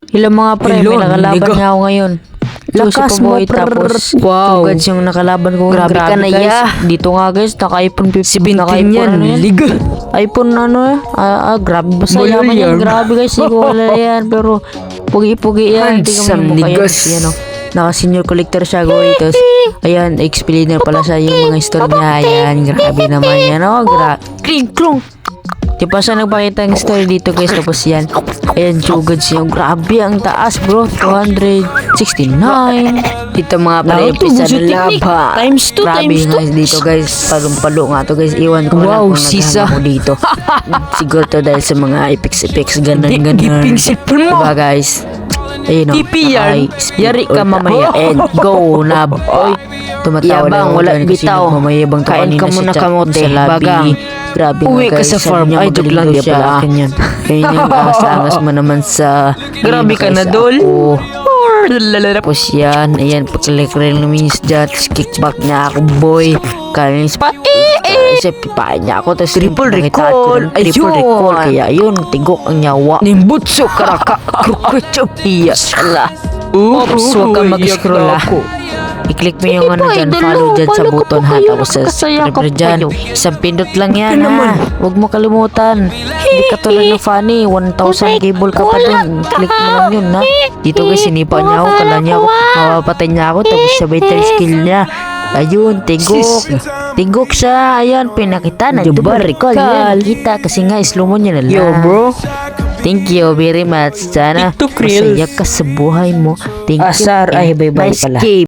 Hello mga pre, Hello, may nakalaban nigga. niya ako ngayon. Lakas Susi mo, Boy, tapos wow. Tugads yung nakalaban ko. Grabe ka na, guys. ya. Dito nga guys, naka iPhone 15. 17 naka iPhone yan, ano yan? liga. iPhone ano grabe. Basta Wala yaman yan. yan. Grabe guys, hindi ko wala yan. Pero pugi-pugi yan. Tingnan mo Handsome yung mukha yan. niggas. Yan o. Naka senior collector siya goy. Tapos, ayan, explainer pala siya yung mga story niya. Ayan, grabe naman yan. Klong. Di pa siya nagpakita ng story dito guys. Tapos yan. Ayan, Tugads yung grabe ang taas bro. 269. Dito mga pre, pisa na laba. Times 2, Grabe times 2. guys dito guys. Palong-palo nga to guys. Iwan ko Wow, lang kung sisa. naghahanap mo dito. Siguro to dahil sa mga epics ganun. Giping sipon mo. Diba guys? Ayun o. Tipiyan. Yari ka mamaya and go na boy. Tumatawa Yabang, lang wala ako dyan kasi bitaw. nagmamayabang to Kain ka kanina muna sa chat kamote, sa lobby. bagang. Grabe Uwi nga ka guys. sa Sabi farm. niya Ay, magaling joke lang, daw di siya. pala akin yan. Kaya yung angas mo naman sa Grabe ka na, dol. Tapos yan, ayan, pagkalik-rin luminis dyan, tapos kickback niya ako, boy. Kanin spot, isa pipain niya ako, tapos Triple nakita ko recall. ng triple Ayun. recall, kaya yun, tigok ang nyawa. Nimbutso karaka. Krukutso. Yes, ala. Oops, huwag ka mag-scroll ah. I-click mo yung ano po, dyan, idol, follow dyan sa follow ko button po ha, kayo, tapos sa nakakasaya ka subscribe po dyan. kayo. Isang pindot lang yan Ito naman. ha. Huwag mo kalimutan. Hindi ka tulad ng funny, 1,000 cable ka pa dun. Click mo lang yun ha. Dito guys, sinipa niya ako, kala niya ako, mapapatay niya ako, tapos sabay tayo skill niya. Ayun, tigok. Tigok siya. Ayun, pinakita na. Jubar, Recall. recall. Kita kasi nga, slow mo niya na lang. Yo bro. Thank you very much. Sana TikTok Reels. masaya ka sa buhay mo. Thank you. Asar, and ay, bye-bye nice pala. game.